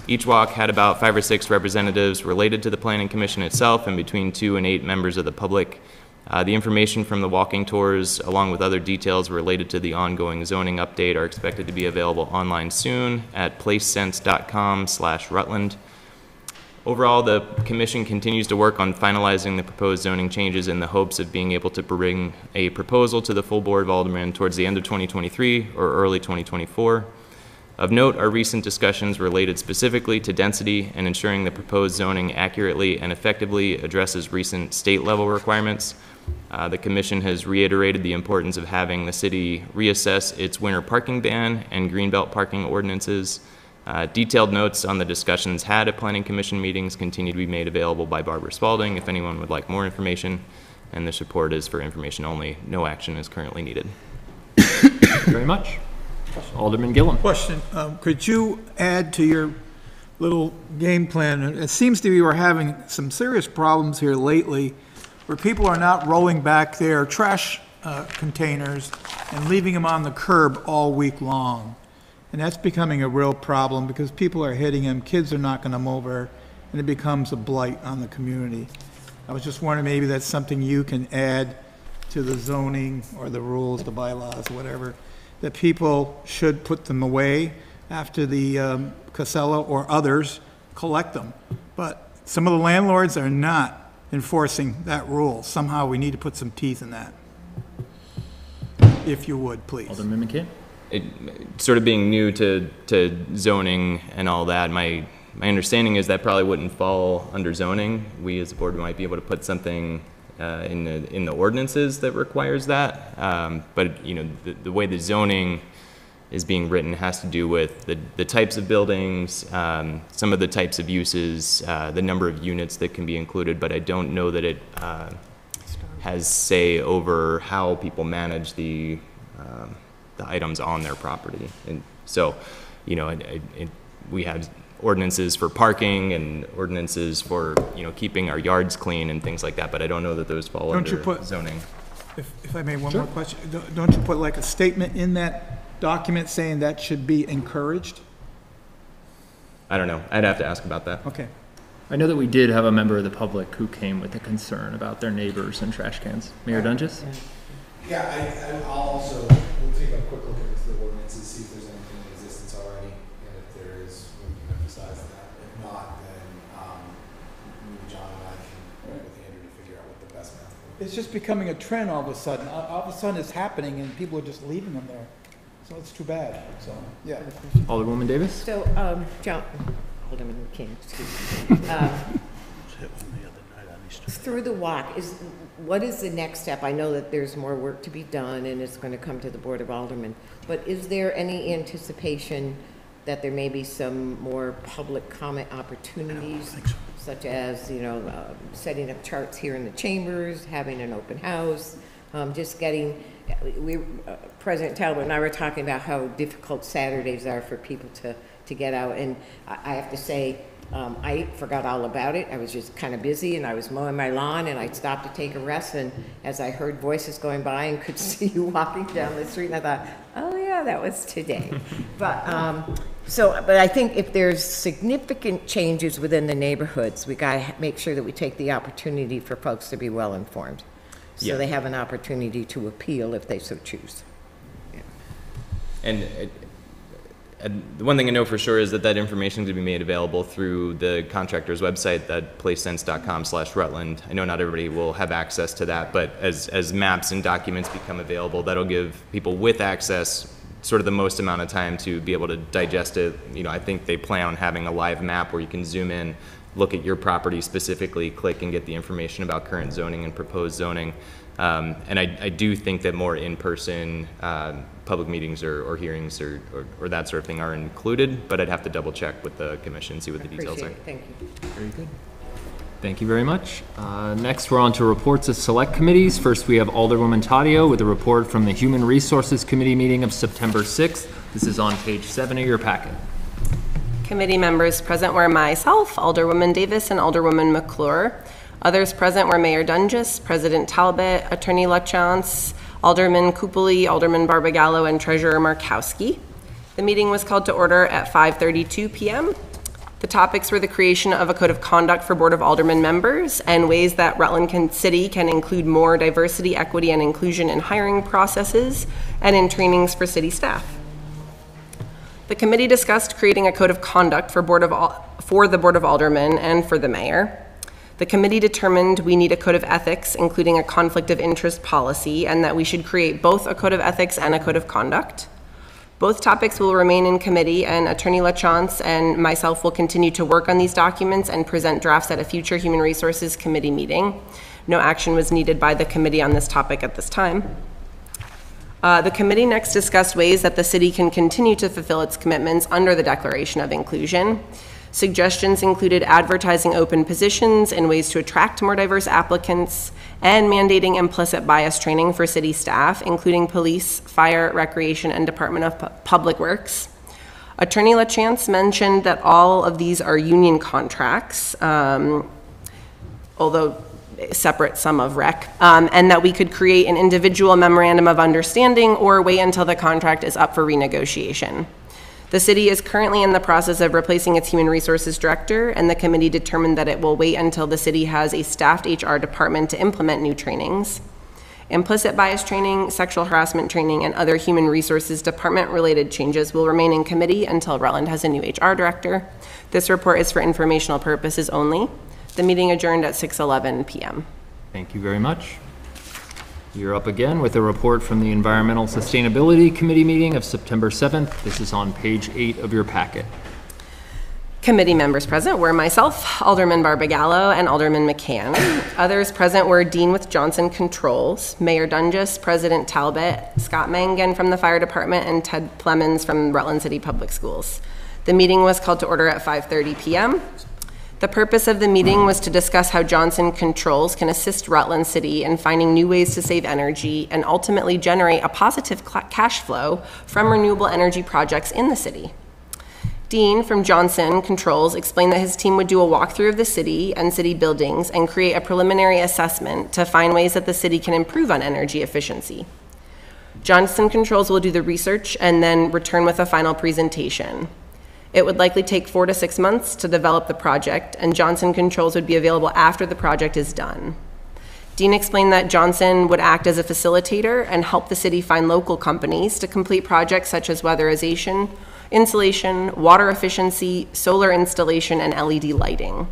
Each walk had about 5 or 6 representatives related to the Planning Commission itself and between 2 and 8 members of the public. The information from the walking tours, along with other details related to the ongoing zoning update, are expected to be available online soon at placesense.com/Rutland. Overall, the Commission continues to work on finalizing the proposed zoning changes in the hopes of being able to bring a proposal to the full Board of Aldermen towards the end of 2023 or early 2024. Of note are recent discussions related specifically to density and ensuring the proposed zoning accurately and effectively addresses recent state-level requirements. The Commission has reiterated the importance of having the city reassess its winter parking ban and greenbelt parking ordinances. Detailed notes on the discussions had at Planning Commission meetings continue to be made available by Barbara Spaulding if anyone would like more information, and this report is for information only. No action is currently needed.
Thank you very much. Alderman Gillum.
Question, could you add to your little game plan? It seems to be we're having some serious problems here lately where people are not rolling back their trash containers and leaving them on the curb all week long. And that's becoming a real problem because people are hitting them, kids are knocking them over, and it becomes a blight on the community. I was just wondering maybe that's something you can add to the zoning or the rules, the bylaws, whatever, that people should put them away after the Casella or others collect them. But some of the landlords are not enforcing that rule. Somehow we need to put some teeth in that. If you would, please.
Alderman McCann.
It sort of being new to zoning and all that, my understanding is that probably wouldn't fall under zoning. We as a board might be able to put something in the ordinances that requires that. But you know, the way the zoning is being written has to do with the types of buildings, some of the types of uses, the number of units that can be included, but I don't know that it has say over how people manage the items on their property. And so, you know, we have ordinances for parking and ordinances for, you know, keeping our yards clean and things like that, but I don't know that those fall under zoning.
If I may, one more question. Don't you put like a statement in that document saying that should be encouraged?
I don't know. I'd have to ask about that.
Okay.
I know that we did have a member of the public who came with a concern about their neighbors and trash cans. Mayor Dunges?
Yeah, I'll also, we'll take a quick look into the ordinances, see if there's anything in existence already, and if there is, we can emphasize that. If not, then John and I can work with Andrew to figure out what the best method is.
It's just becoming a trend all of a sudden. All of a sudden it's happening and people are just leaving them there. So it's too bad, so, yeah.
Alderwoman Davis?
So, John, Alderman McCann, excuse me. Through the walk, what is the next step? I know that there's more work to be done and it's going to come to the Board of Aldermen, but is there any anticipation that there may be some more public comment opportunities, such as, you know, setting up charts here in the chambers, having an open house, just getting, President Talbot and I were talking about how difficult Saturdays are for people to get out, and I have to say, I forgot all about it. I was just kind of busy and I was mowing my lawn and I stopped to take a rest, and as I heard voices going by and could see you walking down the street, and I thought, oh yeah, that was today. But I think if there's significant changes within the neighborhoods, we got to make sure that we take the opportunity for folks to be well informed. So they have an opportunity to appeal if they so choose. Yeah.
And the one thing I know for sure is that information is going to be made available through the contractor's website, that placesense.com/Rutland. I know not everybody will have access to that, but as maps and documents become available, that'll give people with access sort of the most amount of time to be able to digest it. You know, I think they plan on having a live map where you can zoom in, look at your property specifically, click and get the information about current zoning and proposed zoning. And I do think that more in-person public meetings or hearings or that sort of thing are included, but I'd have to double check with the commission, see what the details are.
Thank you.
Very good. Thank you very much. Next, we're on to reports of select committees. First, we have Alderwoman Tadio with a report from the Human Resources Committee meeting of September 6th. This is on page 7 of your packet.
Committee members present were myself, Alderwoman Davis, and Alderwoman McClure. Others present were Mayor Dungus, President Talbot, Attorney LaChance, Alderman Coupoli, Alderman Barbagallo, and Treasurer Markowski. The meeting was called to order at 5:32 p.m. The topics were the creation of a code of conduct for Board of Aldermen members and ways that Rutland City can include more diversity, equity, and inclusion in hiring processes and in trainings for city staff. The committee discussed creating a code of conduct for the Board of Aldermen and for the mayor. The committee determined we need a code of ethics, including a conflict of interest policy, and that we should create both a code of ethics and a code of conduct. Both topics will remain in committee, and Attorney LaChance and myself will continue to work on these documents and present drafts at a future Human Resources Committee meeting. No action was needed by the committee on this topic at this time. The committee next discussed ways that the city can continue to fulfill its commitments under the Declaration of Inclusion. Suggestions included advertising open positions and ways to attract more diverse applicants, and mandating implicit bias training for city staff, including police, fire, recreation, and Department of Public Works. Attorney LaChance mentioned that all of these are union contracts, although separate some of rec, and that we could create an individual memorandum of understanding or wait until the contract is up for renegotiation. The city is currently in the process of replacing its human resources director, and the committee determined that it will wait until the city has a staffed HR department to implement new trainings. Implicit bias training, sexual harassment training, and other human resources department-related changes will remain in committee until Rutland has a new HR director. This report is for informational purposes only. The meeting adjourned at 6:11 p.m.
Thank you very much. You're up again with a report from the Environmental Sustainability Committee meeting of September 7th. This is on page 8 of your packet.
Committee members present were myself, Alderman Barbagallo, and Alderman McCann. Others present were Dean with Johnson Controls, Mayor Dungus, President Talbot, Scott Mangan from the Fire Department, and Ted Plemons from Rutland City Public Schools. The meeting was called to order at 5:30 p.m. The purpose of the meeting was to discuss how Johnson Controls can assist Rutland City in finding new ways to save energy and ultimately generate a positive cash flow from renewable energy projects in the city. Dean from Johnson Controls explained that his team would do a walkthrough of the city and city buildings and create a preliminary assessment to find ways that the city can improve on energy efficiency. Johnson Controls will do the research and then return with a final presentation. It would likely take 4 to 6 months to develop the project, and Johnson Controls would be available after the project is done. Dean explained that Johnson would act as a facilitator and help the city find local companies to complete projects such as weatherization, insulation, water efficiency, solar installation, and LED lighting.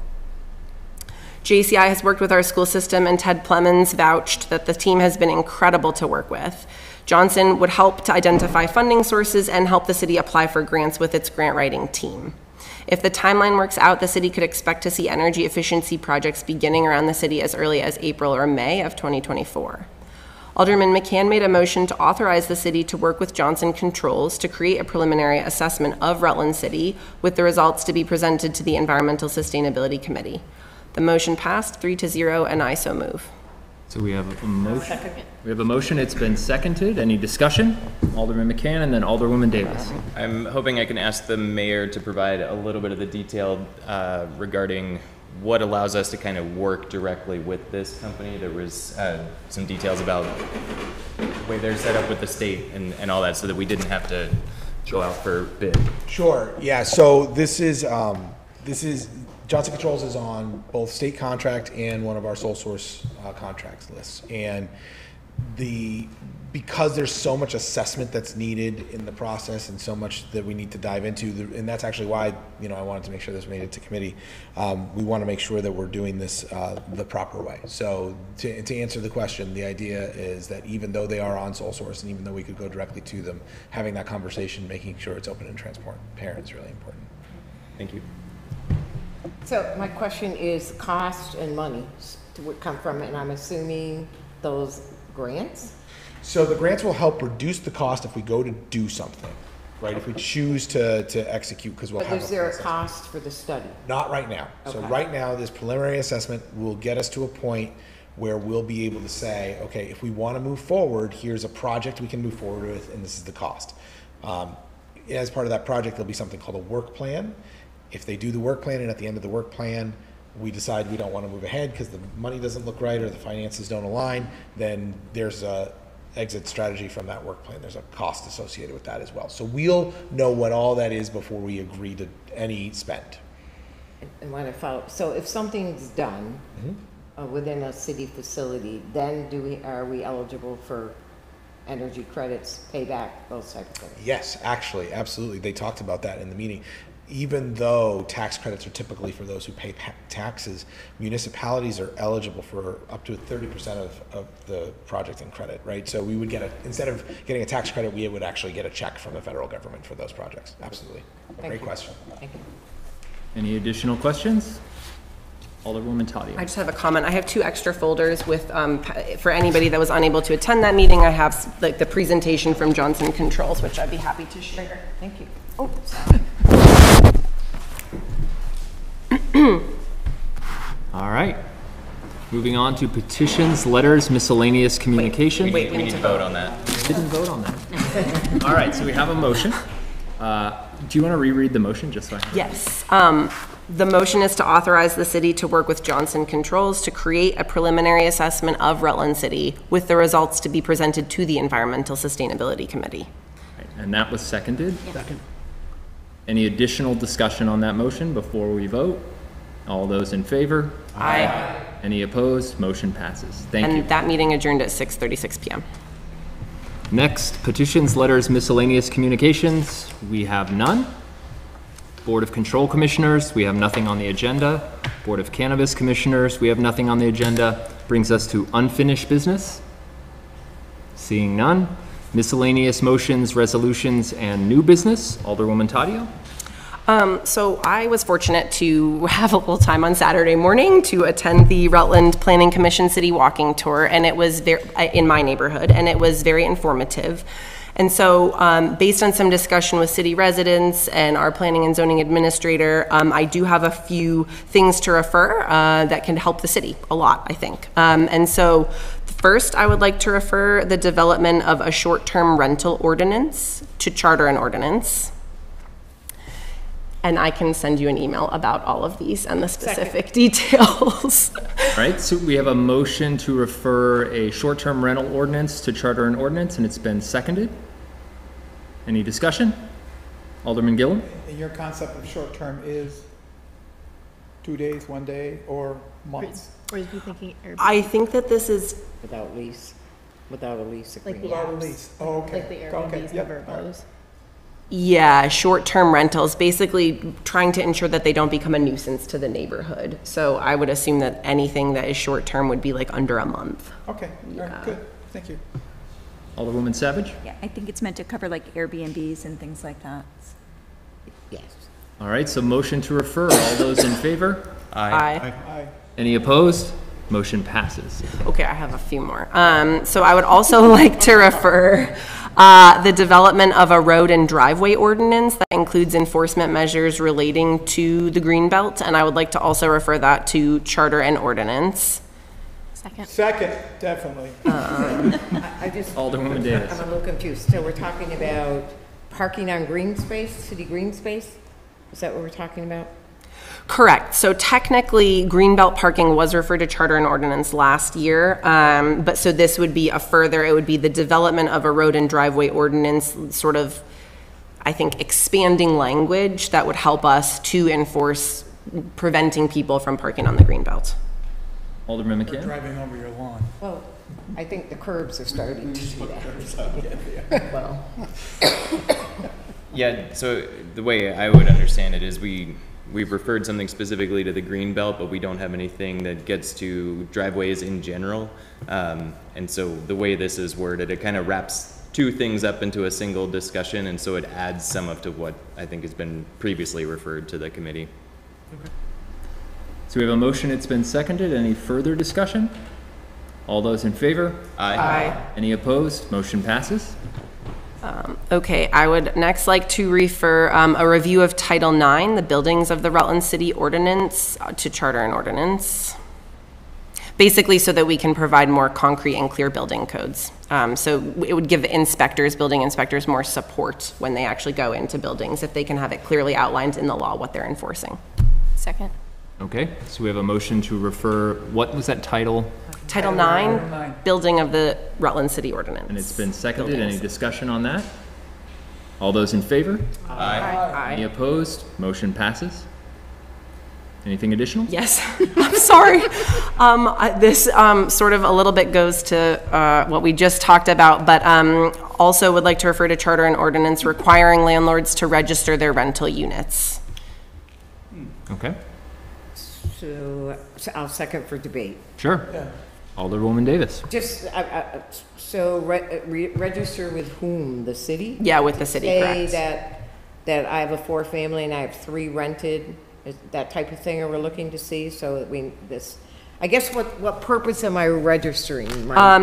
JCI has worked with our school system, and Ted Plemons vouched that the team has been incredible to work with. Johnson would help to identify funding sources and help the city apply for grants with its grant writing team. If the timeline works out, the city could expect to see energy efficiency projects beginning around the city as early as April or May of 2024. Alderman McCann made a motion to authorize the city to work with Johnson Controls to create a preliminary assessment of Rutland City with the results to be presented to the Environmental Sustainability Committee. The motion passed 3-0, and I so move.
So we have a motion. We have a motion. It's been seconded. Any discussion? Alderman McCann and then Alderwoman Davis.
I'm hoping I can ask the mayor to provide a little bit of the detail regarding what allows us to kind of work directly with this company. There was some details about the way they're set up with the state and all that, so that we didn't have to go out for bid.
Sure. Yeah. So this is Johnson Controls is on both state contract and one of our sole source contracts lists. And because there's so much assessment that's needed in the process and so much that we need to dive into, and that's actually why, I wanted to make sure this made it to committee. We want to make sure that we're doing this the proper way. So to answer the question, the idea is that even though they are on sole source and even though we could go directly to them, having that conversation, making sure it's open and transparent is really important.
Thank you.
So my question is cost and money would come from it, and I'm assuming those grants?
So the grants will help reduce the cost if we go to do something, right? If we choose to execute, because we'll
But
have.
is there a cost for the study?
Not right now. So
Okay.
right now, this preliminary assessment will get us to a point where we'll be able to say, okay, if we want to move forward, here's a project we can move forward with, and this is the cost. As part of that project, there'll be something called a work plan. If they do the work plan, and at the end of the work plan, we decide we don't want to move ahead because the money doesn't look right or the finances don't align, then there's a exit strategy from that work plan. There's a cost associated with that as well. So we'll know what all that is before we agree to any spend.
And when I follow, so if something's done within a city facility, then are we eligible for energy credits, payback, those type of things?
Yes, actually, absolutely. They talked about that in the meeting. Even though tax credits are typically for those who pay taxes, municipalities are eligible for up to 30% of the project in credit, right? So we would get instead of getting a tax credit, we would actually get a check from the federal government for those projects. Absolutely. Great question.
Thank you.
Any additional questions? Alderwoman Tadio.
I just have a comment. I have 2 extra folders with, for anybody that was unable to attend that meeting, I have like the presentation from Johnson Controls, which I'd be happy to share.
Thank you.
Oh, sorry.
All right. Moving on to petitions, letters, miscellaneous communication.
Wait,
We need to vote on that.
Didn't vote on that. All right, so we have a motion. Do you want to reread the motion just so I have it?
Yes. The motion is to authorize the city to work with Johnson Controls to create a preliminary assessment of Rutland City with the results to be presented to the Environmental Sustainability Committee.
Right, and that was seconded? Second. Any additional discussion on that motion before we vote? All those in favor?
Aye.
Any opposed? Motion passes. Thank you.
And that meeting adjourned at 6:36 p.m.
Next, petitions, letters, miscellaneous communications. We have none. Board of Control Commissioners, we have nothing on the agenda. Board of Cannabis Commissioners, we have nothing on the agenda. Brings us to unfinished business. Seeing none. Miscellaneous motions, resolutions, and new business. Alderwoman Tadio.
So I was fortunate to have a little time on Saturday morning to attend the Rutland Planning Commission City Walking Tour, and it was in my neighborhood, and it was very informative. And so based on some discussion with city residents and our planning and zoning administrator, I do have a few things to refer that can help the city a lot, I think. And so first, I would like to refer the development of a short-term rental ordinance to charter an ordinance. And I can send you an email about all of these and the specific details.
All right, so we have a motion to refer a short-term rental ordinance to charter an ordinance, and it's been seconded. Any discussion? Alderman Gillum?
And your concept of short-term is 2 days, 1 day, or months?
Or is he thinking Airbnb?
I think that this is
Without a lease agreement.
Like the
Without a
apps.
lease. Oh, okay.
Like the Airbnbs
Okay,
and
yep,
Verbos.
Yeah, short-term rentals, basically trying to ensure that they don't become a nuisance to the neighborhood. So I would assume that anything that is short-term would be like under a month.
Okay, all right, good, thank you.
Alderwoman Savage?
Yeah, I think it's meant to cover like Airbnbs and things like that.
Yes.
All right, so motion to refer. All those in favor?
Aye.
Aye.
Any opposed? Motion passes.
Okay, I have a few more. So I would also like to refer the development of a road and driveway ordinance that includes enforcement measures relating to the Greenbelt, and I would like to also refer that to charter and ordinance.
Second, definitely.
I just.
Alderwoman Davis.
I'm a little confused. So we're talking about parking on green space, city green space? Is that what we're talking about?
Correct. So technically, Greenbelt parking was referred to charter and ordinance last year, but so this would be it would be the development of a road and driveway ordinance, sort of, I think, expanding language that would help us to enforce preventing people from parking on the Greenbelt.
Alderman
Or
McCann?
driving over your lawn.
Well, I think the curbs are starting to do that. Well,
Yeah, so the way I would understand it is we've referred something specifically to the green belt, but we don't have anything that gets to driveways in general. And so the way this is worded, it kind of wraps 2 things up into a single discussion, and so it adds some of to what I think has been previously referred to the committee.
So we have a motion, it's been seconded. Any further discussion? All those in favor?
Aye.
Any opposed? Motion passes.
Okay, I would next like to refer a review of Title IX, the buildings of the Rutland City Ordinance, to Charter and Ordinance. Basically so that we can provide more concrete and clear building codes. So it would give inspectors, building inspectors, more support when they actually go into buildings if they can have it clearly outlined in the law what they're enforcing.
Second.
Okay, so we have a motion to refer, what was that title?
Title IX, building of the Rutland City Ordinance.
And it's been seconded. Any discussion on that? All those in favor?
Aye.
Any opposed? Motion passes. Anything additional?
Yes, I'm sorry. This sort of a little bit goes to what we just talked about, but also would like to refer to Charter and Ordinance requiring landlords to register their rental units.
Okay.
So I'll second for debate.
Sure. Alderwoman Davis.
Just, register with whom? The city?
Yeah, with the city, correct.
Say that I have a 4-family and I have 3 rented, is that type of thing are we looking to see? So that I guess what purpose am I registering?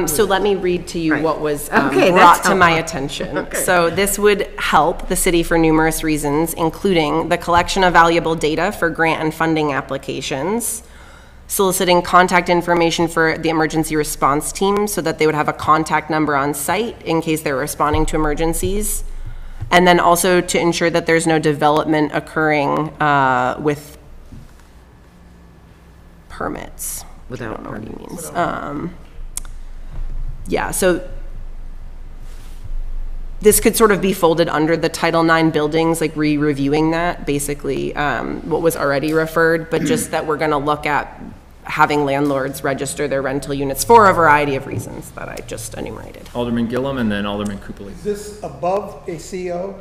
So let me read to you what was
Okay,
brought
that's
to my
helpful.
attention.
Okay.
So this would help the city for numerous reasons, including the collection of valuable data for grant and funding applications, soliciting contact information for the emergency response team so that they would have a contact number on site in case they're responding to emergencies, and then also to ensure that there's no development occurring with permits.
Without
I don't know what he means. Yeah, so this could sort of be folded under the Title IX buildings, like re-reviewing that, basically what was already referred, but just that we're gonna look at having landlords register their rental units for a variety of reasons that I just enumerated.
Alderman Gillum and then Alderman Coopoli.
Is this above a CO,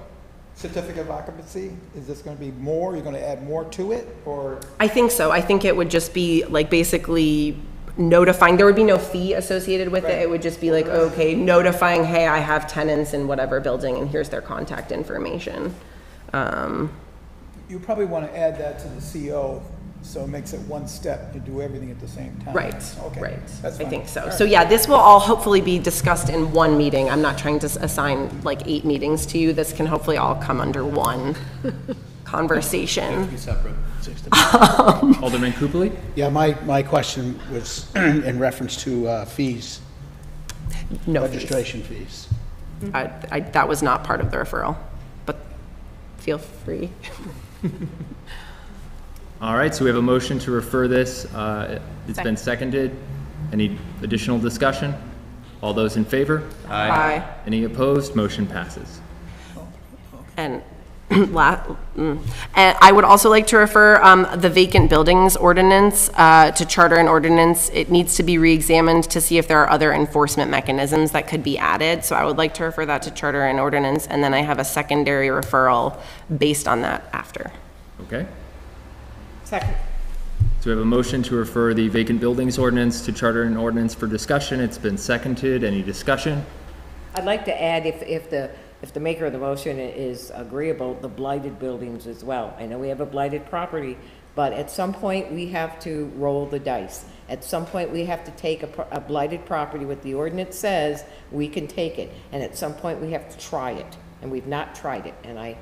certificate of occupancy? Is this going to be more? You're going to add more to it, or?
I think so. I think it would just be like basically notifying, there would be no fee associated with it. It would just be like, okay, notifying, hey, I have tenants in whatever building and here's their contact information.
You probably want to add that to the CO, so it makes it one step. You do everything at the same time.
Right,
Okay.
right.
That's
I
fine.
think so.
All right.
So yeah, this will all hopefully be discussed in one meeting. I'm not trying to assign like 8 meetings to you. This can hopefully all come under one conversation.
Alderman Coopoli?
Yeah, my question was in reference to fees,
No
registration fees.
that was not part of the referral, but feel free.
All right, so we have a motion to refer this. It's been seconded. Any additional discussion? All those in favor?
Aye.
Any opposed? Motion passes.
And and I would also like to refer the vacant buildings ordinance to Charter and Ordinance. It needs to be re-examined to see if there are other enforcement mechanisms that could be added. So I would like to refer that to Charter and Ordinance, and then I have a secondary referral based on that after.
Okay.
Second.
So we have a motion to refer the vacant buildings ordinance to Charter and Ordinance for discussion. It's been seconded. Any discussion?
I'd like to add, if the maker of the motion is agreeable, the blighted buildings as well. I know we have a blighted property, but at some point we have to roll the dice. At some point we have to take a blighted property, what the ordinance says, we can take it. And at some point we have to try it, and we've not tried it.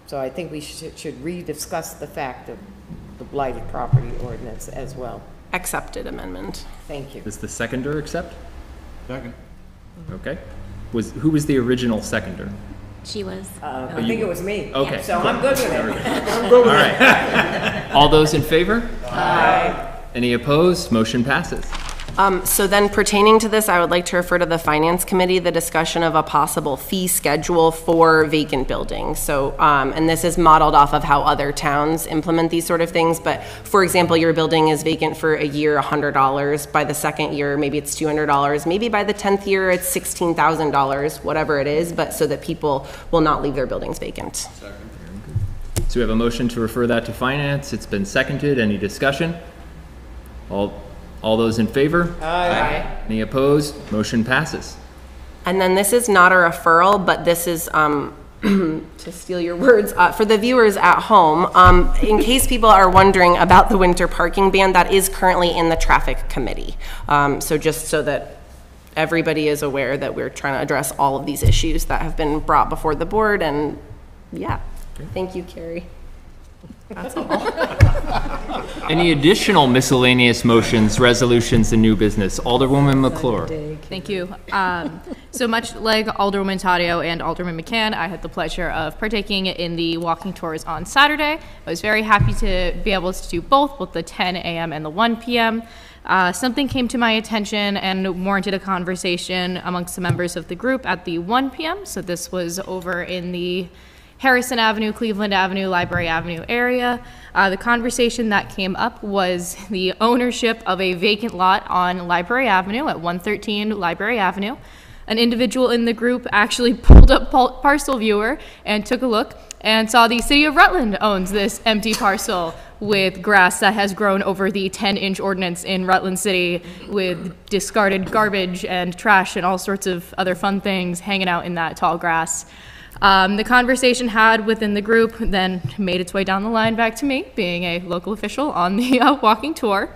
So I think we should rediscuss the fact of the blighted property ordinance as well.
Accepted amendment.
Thank you.
Does the seconder accept? Second. Okay. Who was the original seconder?
She was.
I think it was me.
Okay.
So I'm good with it.
All right. All those in favor? Aye. Any opposed? Motion passes.
So then pertaining to this, I would like to refer to the Finance Committee, the discussion of a possible fee schedule for vacant buildings. So, and this is modeled off of how other towns implement these sort of things. But for example, your building is vacant for a year, $100. By the second year, maybe it's $200. Maybe by the 10th year, it's $16,000, whatever it is, but so that people will not leave their buildings vacant.
So we have a motion to refer that to Finance. It's been seconded. Any discussion? All those in favor?
Aye.
Any opposed? Motion passes.
And then this is not a referral, but this is to steal your words, for the viewers at home, in case people are wondering about the winter parking ban, that is currently in the traffic committee. So just so that everybody is aware that we're trying to address all of these issues that have been brought before the board, and yeah, thank you, Carrie. That's all.
Any additional miscellaneous motions, resolutions, and new business? Alderwoman McClure.
Thank you. So much like Alderwoman Tadio and Alderman McCann, I had the pleasure of partaking in the walking tours on Saturday. I was very happy to be able to do both the 10 a.m. and the 1 p.m. Something came to my attention and warranted a conversation amongst the members of the group at the 1 p.m. So this was over in the Harrison Avenue, Cleveland Avenue, Library Avenue area. The conversation that came up was the ownership of a vacant lot on Library Avenue at 113 Library Avenue. An individual in the group actually pulled up Parcel Viewer and took a look and saw the city of Rutland owns this empty parcel with grass that has grown over the 10-inch ordinance in Rutland City, with discarded garbage and trash and all sorts of other fun things hanging out in that tall grass. The conversation had within the group then made its way down the line back to me, being a local official on the walking tour.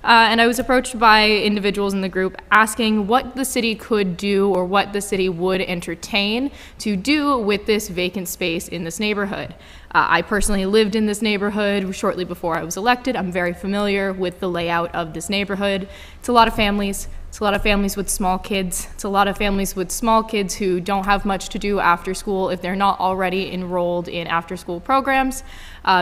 And I was approached by individuals in the group asking what the city could do or what the city would entertain to do with this vacant space in this neighborhood. I personally lived in this neighborhood shortly before I was elected. I'm very familiar with the layout of this neighborhood. It's a lot of families. It's a lot of families with small kids. It's a lot of families with small kids who don't have much to do after school if they're not already enrolled in after-school programs.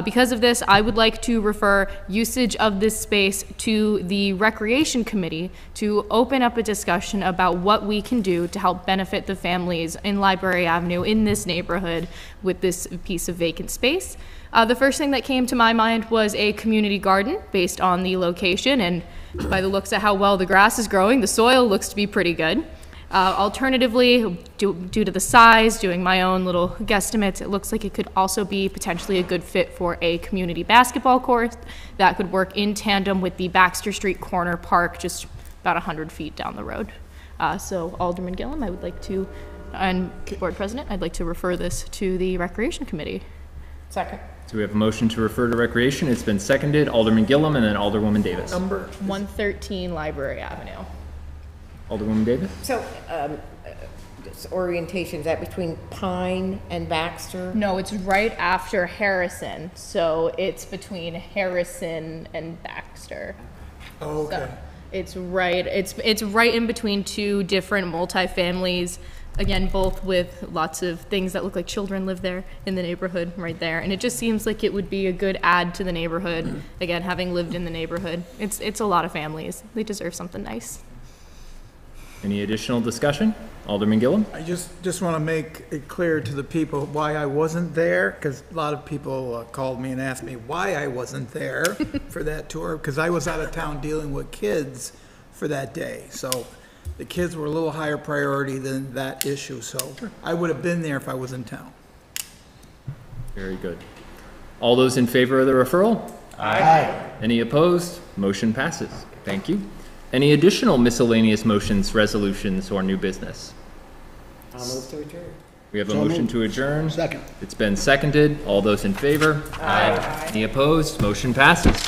Because of this, I would like to refer usage of this space to the Recreation Committee to open up a discussion about what we can do to help benefit the families in Library Avenue in this neighborhood with this piece of vacant space. The first thing that came to my mind was a community garden based on the location, and by the looks at how well the grass is growing, the soil looks to be pretty good. Alternatively, due to the size, doing my own little guesstimates, it looks like it could also be potentially a good fit for a community basketball court that could work in tandem with the Baxter Street Corner Park just about 100 feet down the road. So Alderman Gillum, I would like to, and Board President, I'd like to refer this to the Recreation Committee.
Second.
So we have a motion to refer to Recreation. It's been seconded. Alderman Gillum and then Alderwoman Davis.
Number 113 Library Avenue.
Alderwoman Davis?
So, this orientation, is that between Pine and Baxter?
No, it's right after Harrison. So it's between Harrison and Baxter.
Oh, okay.
So it's right in between two different multifamilies. Again, both with lots of things that look like children live there in the neighborhood right there. And it just seems like it would be a good add to the neighborhood. Again, having lived in the neighborhood, it's a lot of families. They deserve something nice.
Any additional discussion? Alderman Gillum?
I just want to make it clear to the people why I wasn't there, because a lot of people called me and asked me why I wasn't there for that tour, because I was out of town dealing with kids for that day. So the kids were a little higher priority than that issue, so I would have been there if I was in town.
Very good. All those in favor of the referral?
Aye.
Any opposed? Motion passes. Thank you. Any additional miscellaneous motions, resolutions, or new business?
I'll move to adjourn.
We have a motion to adjourn.
Second.
It's been seconded. All those in favor?
Aye.
Any opposed? Motion passes.